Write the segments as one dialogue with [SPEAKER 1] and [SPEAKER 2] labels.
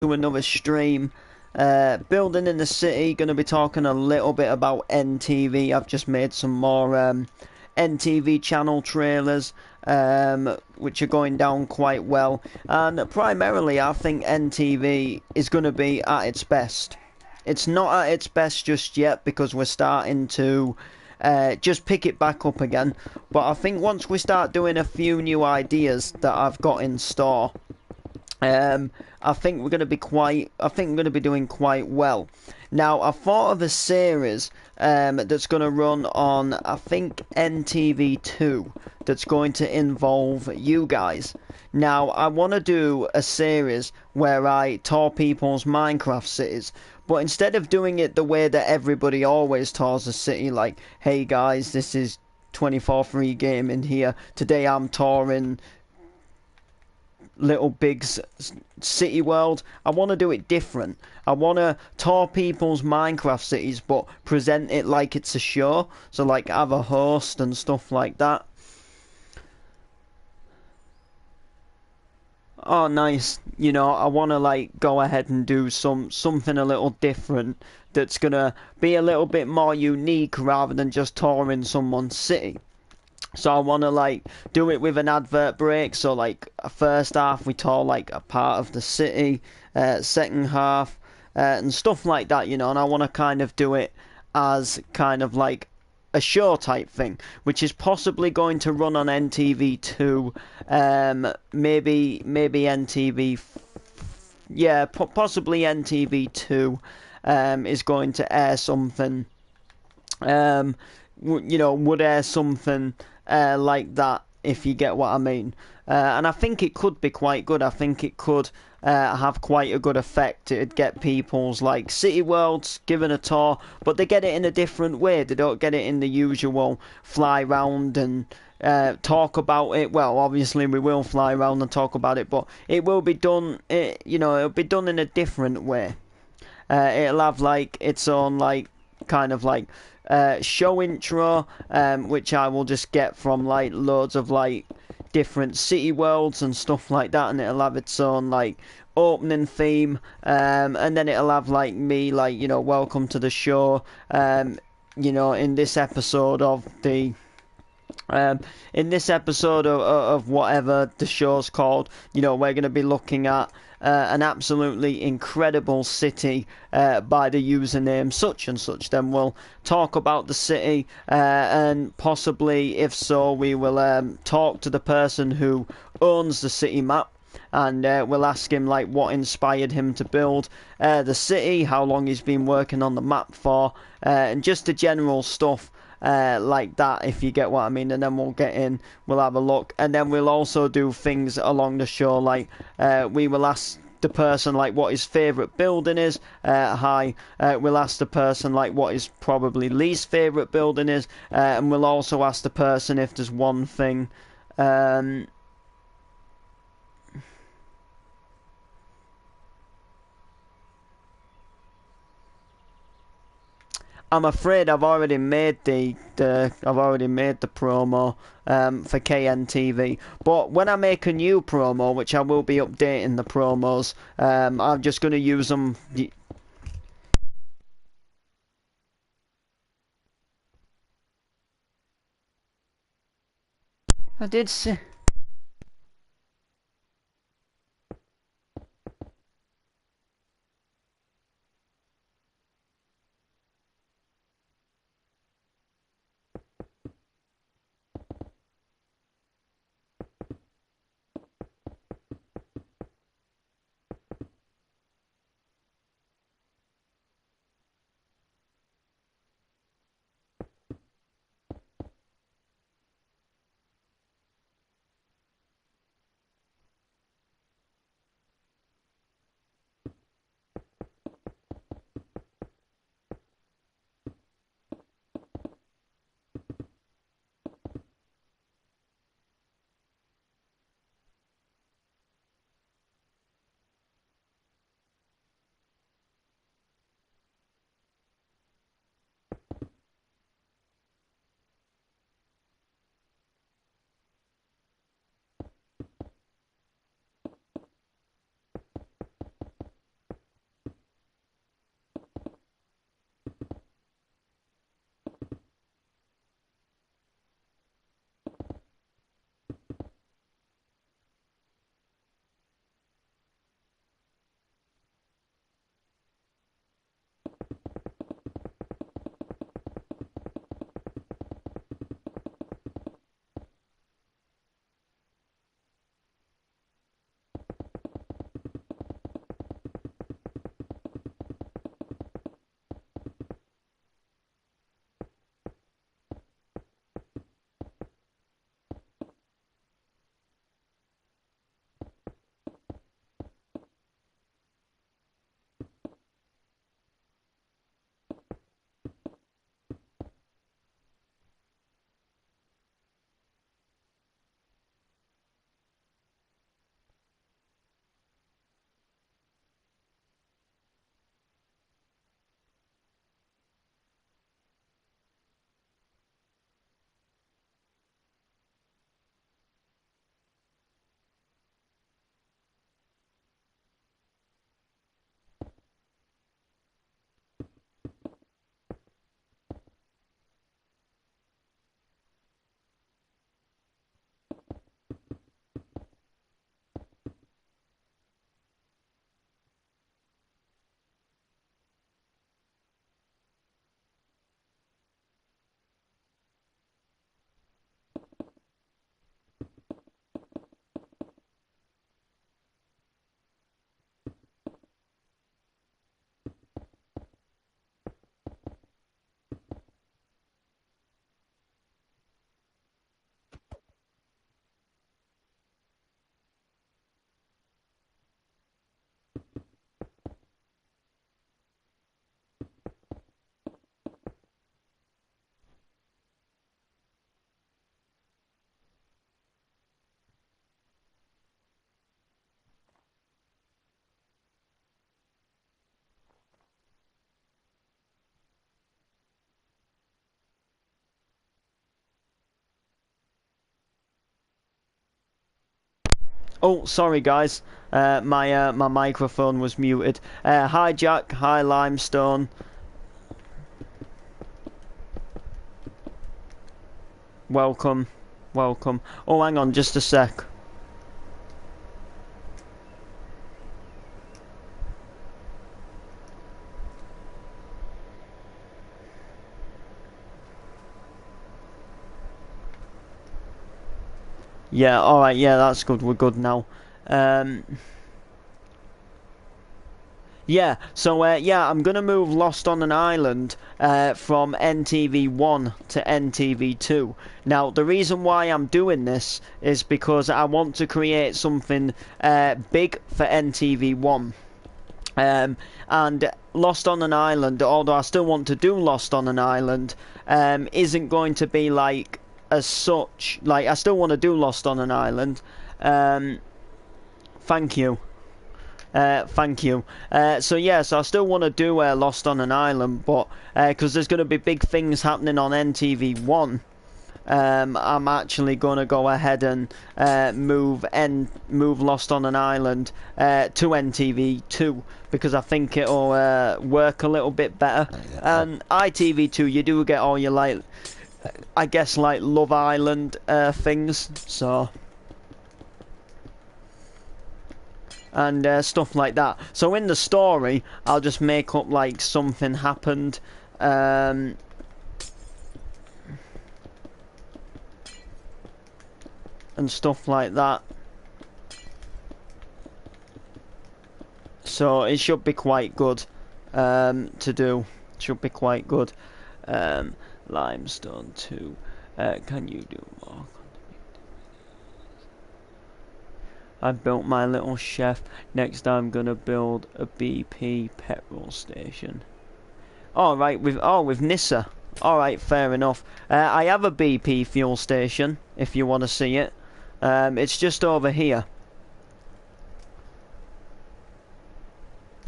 [SPEAKER 1] to another stream. Building in the City, going to be talking a little bit about NTV. I've just made some more NTV channel trailers, which are going down quite well. And primarily, I think NTV is going to be at its best. It's not at its best just yet because we're starting to just pick it back up again. But I think once we start doing a few new ideas that I've got in store, I think we're going to be quite. I think we're going to be doing quite well. Now, I thought of a series that's going to run on, I think, NTV2. That's going to involve you guys. Now, I want to do a series where I tour people's Minecraft cities, but instead of doing it the way that everybody always tours a city, like, hey guys, this is 24 free game in here. Today I'm touring Little Big's City World. I want to do it different. I want to tour people's Minecraft cities, but present it like it's a show. So, like, have a host and stuff like that. Oh, nice. You know, I want to like go ahead and do something a little different that's gonna be a little bit more unique rather than just touring someone's city. So I want to like do it with an advert break. So like first half we tour like a part of the city, second half and stuff like that, you know. And I want to kind of do it as kind of like a show type thing, which is possibly going to run on NTV2, maybe NTV, yeah, possibly NTV2, is going to air something, um, would air something like that, if you get what I mean. And I think it could be quite good. I think it could have quite a good effect. It'd get people's like city worlds given a tour, but they get it in a different way. They don't get it in the usual fly round and talk about it. Well, obviously we will fly around and talk about it, but it will be done. It'll be done in a different way. It'll have like its own like kind of like show intro, which I will just get from like loads of like different city worlds and stuff like that, and it'll have its own like opening theme, and then it'll have like me like welcome to the show, in this episode of the in this episode of whatever the show's called, we're going to be looking at an absolutely incredible city by the username such and such. Then we'll talk about the city, and possibly, if so, we will talk to the person who owns the city map. And we'll ask him like what inspired him to build the city, how long he's been working on the map for, and just the general stuff like that, if you get what I mean. And then we'll get in, we'll have a look, and then we'll also do things along the show, like we will ask the person like what his favourite building is. We'll ask the person like what his probably least favourite building is, and we'll also ask the person if there's one thing. I'm afraid I've already made the promo for KNTV. But when I make a new promo, which I will be updating the promos, I'm just going to use them. I did say. Oh, sorry guys. My microphone was muted. Hi Jack. Hi Limestone. Welcome. Welcome. Oh, hang on, just a sec. Yeah, alright, yeah, that's good. We're good now. Yeah, so yeah, I'm gonna move Lost on an Island from NTV1 to NTV2. Now, the reason why I'm doing this is because I want to create something big for NTV1. And Lost on an Island, although I still want to do Lost on an Island, isn't going to be like as such. Like, I still want to do Lost on an Island. Thank you. Thank you. So yes, I still want to do Lost on an Island, but because there's going to be big things happening on NTV1, I'm actually going to go ahead and move Lost on an Island to NTV2 because I think it'll work a little bit better. And ITV2, you do get all your like, I guess like Love Island things, so. And stuff like that. So in the story, I'll just make up like something happened. And stuff like that. So it should be quite good to do. Should be quite good. Limestone 2. Can you do more? I built my little chef. Next I'm gonna build a BP petrol station. Alright, with Nissa. Alright, fair enough. I have a BP fuel station, if you want to see it. It's just over here.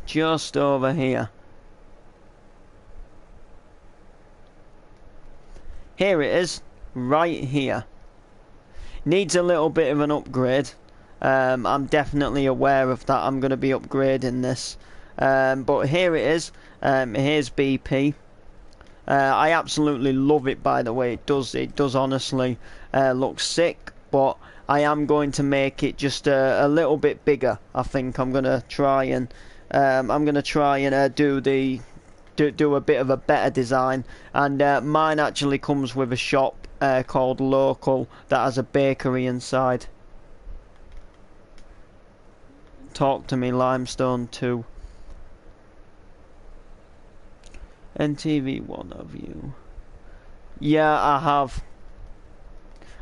[SPEAKER 1] Just over here. Here it is. Right here. Needs a little bit of an upgrade. I'm definitely aware of that. I'm going to be upgrading this. But here it is. Here's BP. I absolutely love it, by the way. It does honestly look sick. But I am going to make it just a little bit bigger. I think I'm going to try and do a bit of a better design. And mine actually comes with a shop called Local that has a bakery inside. Talk to me, Limestone 2. NTV1 of you. Yeah, I have.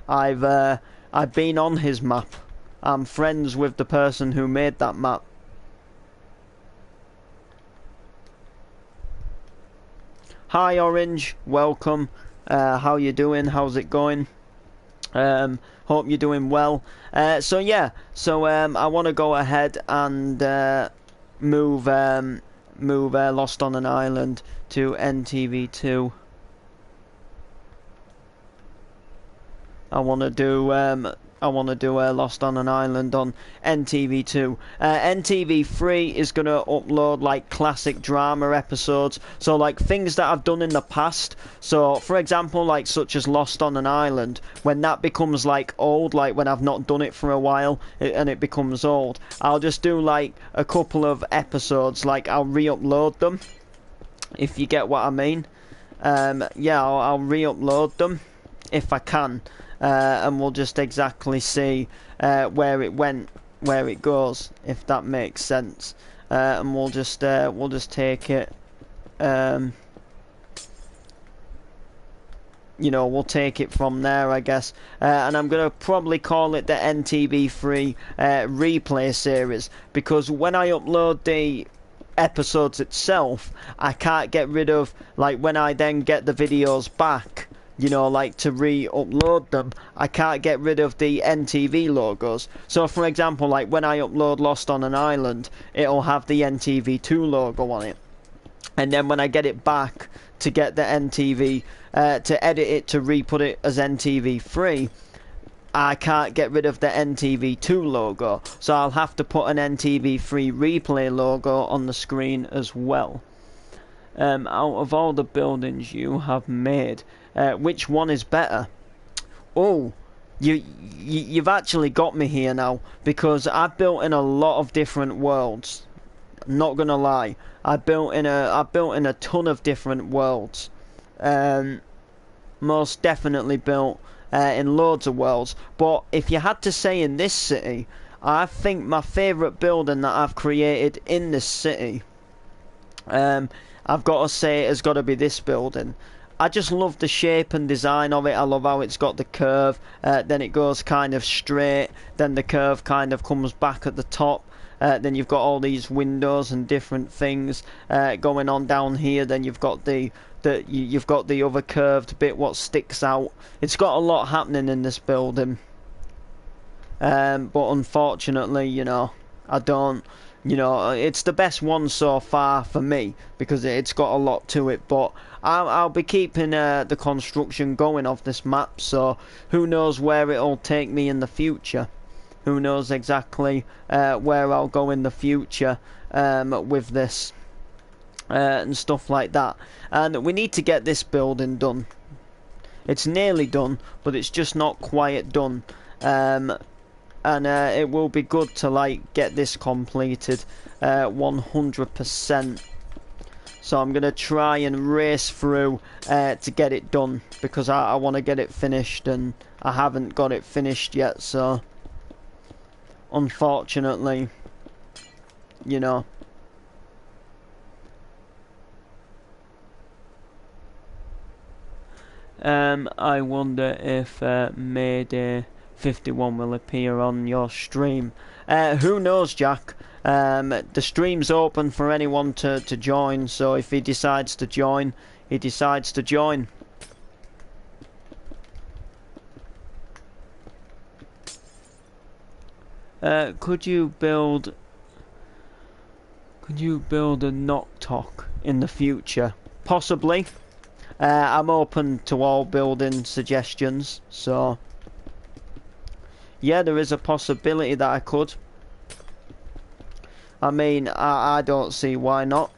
[SPEAKER 1] I've been on his map. I'm friends with the person who made that map. Hi Orange, welcome. How you doing? How's it going? Hope you're doing well. So yeah, I want to go ahead and move Lost on an Island to NTV2. I want to do Lost on an Island on NTV2. NTV3 is going to upload like classic drama episodes, so like things that I've done in the past. So for example, like such as Lost on an Island, when that becomes like old, like when I've not done it for a while and it becomes old, I'll just do like a couple of episodes, like I'll re-upload them, if you get what I mean. Yeah, I'll re-upload them if I can. And we'll just exactly see where it went, where it goes, if that makes sense. And we'll just take it. You know, we'll take it from there, I guess. And I'm gonna probably call it the NTV3 replay series, because when I upload the episodes itself, I can't get rid of, like, when I then get the videos back, you know, like to re-upload them, I can't get rid of the NTV logos. So for example, like when I upload Lost on an Island, it'll have the NTV2 logo on it. And then when I get it back to get the NTV, to edit it to re-put it as NTV3, I can't get rid of the NTV2 logo, so I'll have to put an NTV3 replay logo on the screen as well. Out of all the buildings you have made, which one is better? Oh, you've actually got me here now, because I've built in a lot of different worlds. Not gonna lie, I built in a ton of different worlds. Most definitely built in loads of worlds. But if you had to say in this city, I think my favourite building that I've created in this city, I've got to say it has got to be this building. I just love the shape and design of it. I love how it's got the curve, then it goes kind of straight, then the curve kind of comes back at the top. Then you've got all these windows and different things going on down here. Then you've got the other curved bit what sticks out. It's got a lot happening in this building, but unfortunately, you know, I don't. You know, it's the best one so far for me because it's got a lot to it. But I'll be keeping the construction going of this map. So who knows where it'll take me in the future. Who knows exactly where I'll go in the future with this and stuff like that. And we need to get this building done. It's nearly done, but it's just not quite done. And it will be good to like get this completed 100%. So I'm gonna try and race through to get it done because I want to get it finished and I haven't got it finished yet. So unfortunately, you know. I wonder if Mayday 51 will appear on your stream. Who knows, Jack? The stream's open for anyone to join, so if he decides to join, he decides to join. Could you build a Noctok in the future? Possibly. I'm open to all building suggestions, so yeah, there is a possibility that I could. I mean, I don't see why not.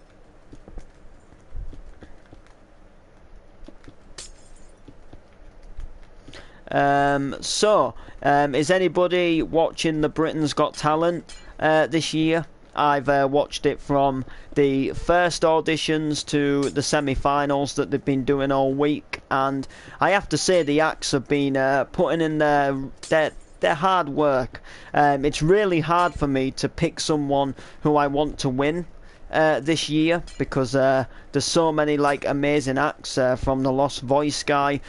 [SPEAKER 1] Is anybody watching the Britain's Got Talent this year? I've watched it from the first auditions to the semi-finals that they've been doing all week, and I have to say the acts have been putting in their hard work. It's really hard for me to pick someone who I want to win this year because there's so many like amazing acts from the Lost Voice guy.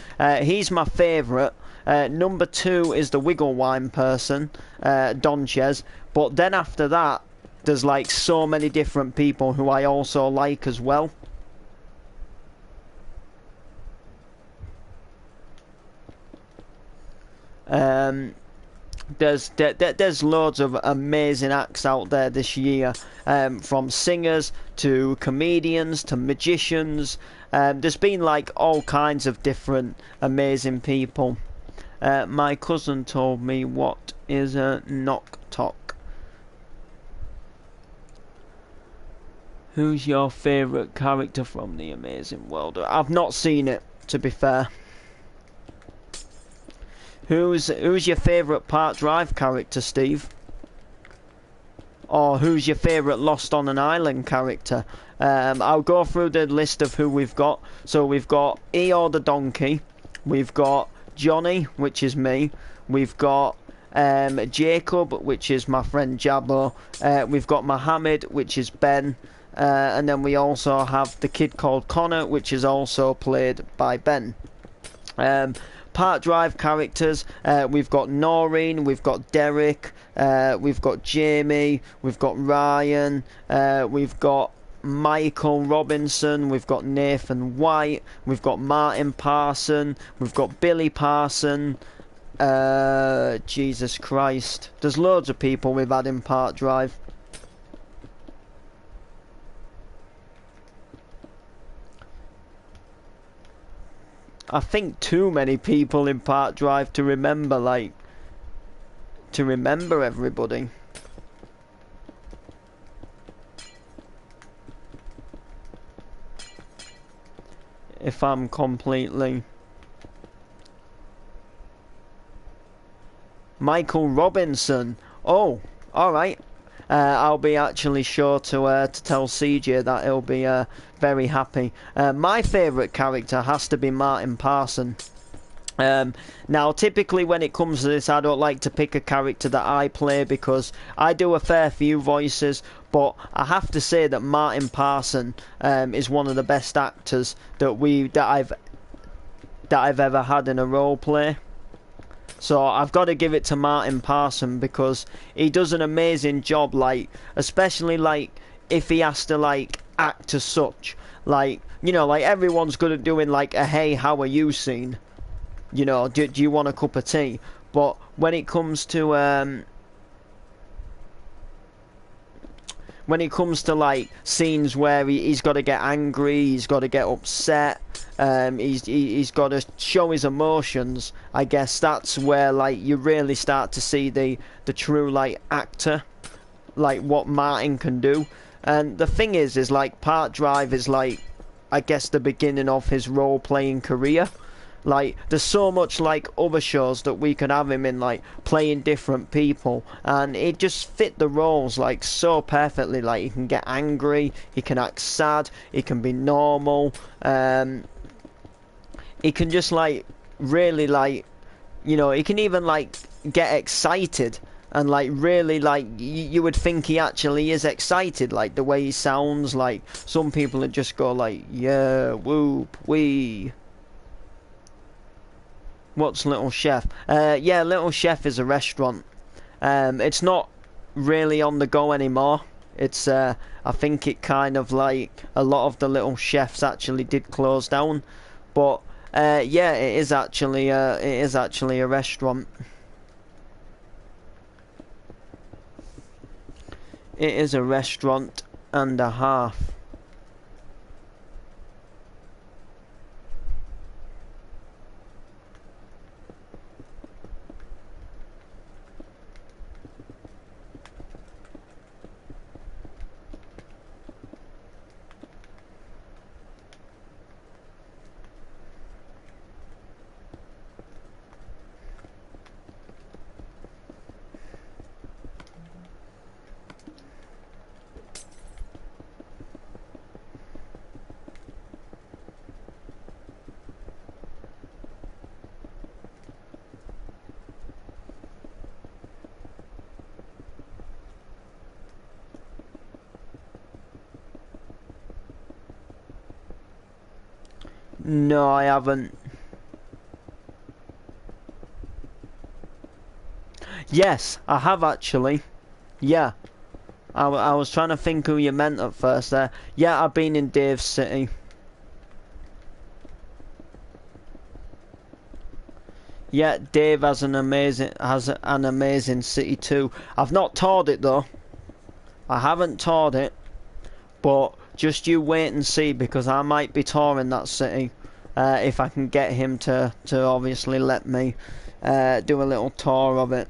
[SPEAKER 1] He's my favourite. Number 2 is the Wigglewine person, Donchez, but then after that there's like so many different people who I also like as well. There's loads of amazing acts out there this year, from singers to comedians to magicians. There's been like all kinds of different amazing people. My cousin told me what is a Noctok. Who's your favourite character from The Amazing World? I've not seen it, to be fair. Who's your favourite Park Drive character, Steve? Or who's your favourite Lost on an Island character? I'll go through the list of who we've got. So we've got Eeyore the Donkey. We've got Johnny, which is me. We've got Jacob, which is my friend Jabbo. We've got Mohammed, which is Ben. And then we also have the kid called Connor, which is also played by Ben. Park Drive characters, we've got Noreen, we've got Derek, we've got Jamie, we've got Ryan, we've got Michael Robinson, we've got Nathan White, we've got Martin Parson, we've got Billy Parson. Jesus Christ, there's loads of people we've had in Park Drive. I think too many people in Park Drive to remember, like, to remember everybody. If I'm completely... Michael Robinson. Oh, alright. I'll be actually sure to tell CJ that he'll be very happy. My favourite character has to be Martin Parson. Now, typically when it comes to this, I don't like to pick a character that I play because I do a fair few voices, but I have to say that Martin Parson is one of the best actors that I've ever had in a role play. So I've got to give it to Martin Parson because he does an amazing job, like, especially like if he has to like act as such, like, you know, like everyone's good at doing like a "Hey, how are you" scene, you know, do you want a cup of tea? But when it comes to like scenes where he's got to get angry, he's got to get upset, he's got to show his emotions, I guess that's where like you really start to see the true like actor, like what Martin can do. And the thing is like Park Drive is like, I guess, the beginning of his role playing career. Like, there's so much like other shows that we could have him in, like playing different people, and it just fit the roles like so perfectly. Like, he can get angry, he can act sad, he can be normal, he can just like really like, you know, he can even like get excited and like really like you would think he actually is excited, like the way he sounds. Like some people would just go like, yeah, whoop, wee. What's Little Chef? Yeah, Little Chef is a restaurant. It's not really on the go anymore. It's I think it kind of like a lot of the Little Chefs actually did close down, but yeah, it is actually a restaurant. It is a restaurant and a half. No, I haven't. Yes, I have actually. Yeah. I was trying to think who you meant at first there. Yeah, I've been in Dave's City. Yeah, Dave has an amazing city too. I've not toured it though. I haven't toured it, but just you wait and see, because I might be touring that city if I can get him to obviously let me do a little tour of it.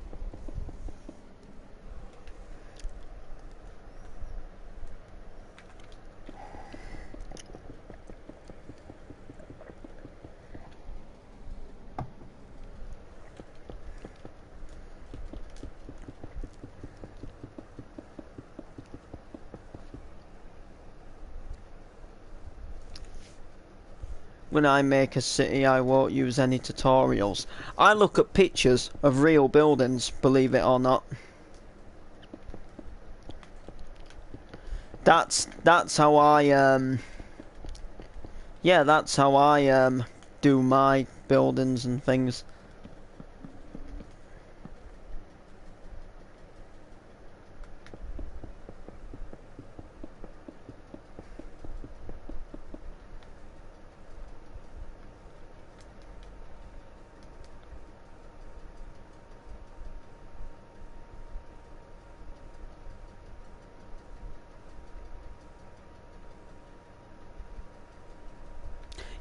[SPEAKER 1] When I make a city, I won't use any tutorials. I look at pictures of real buildings, believe it or not. That's how I yeah, that's how I do my buildings and things.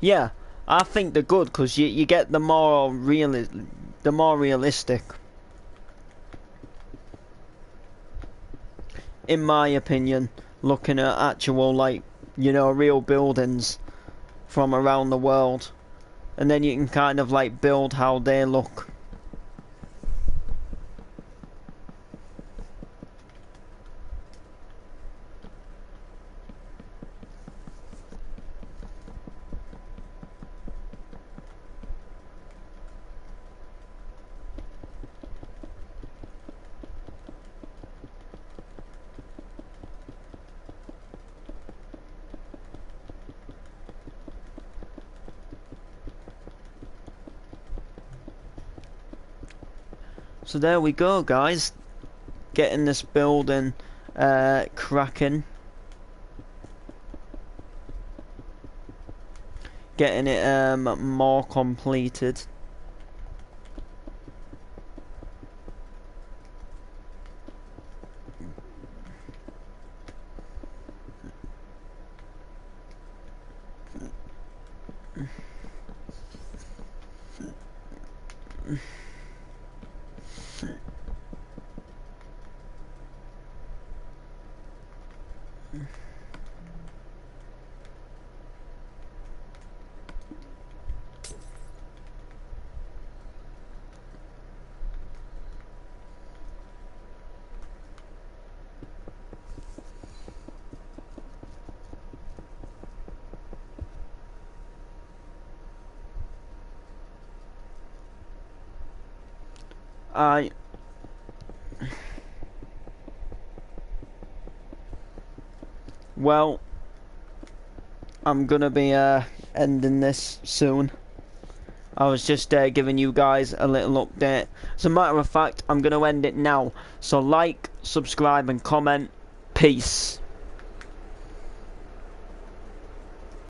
[SPEAKER 1] Yeah, I think they're good because you get the more realistic. in my opinion, looking at actual, like, you know, real buildings from around the world, and then you can kind of like build how they look. So there we go, guys, getting this building cracking, getting it more completed. Well, I'm gonna be ending this soon. I was just giving you guys a little update. As a matter of fact, I'm gonna end it now. So like, subscribe and comment. Peace.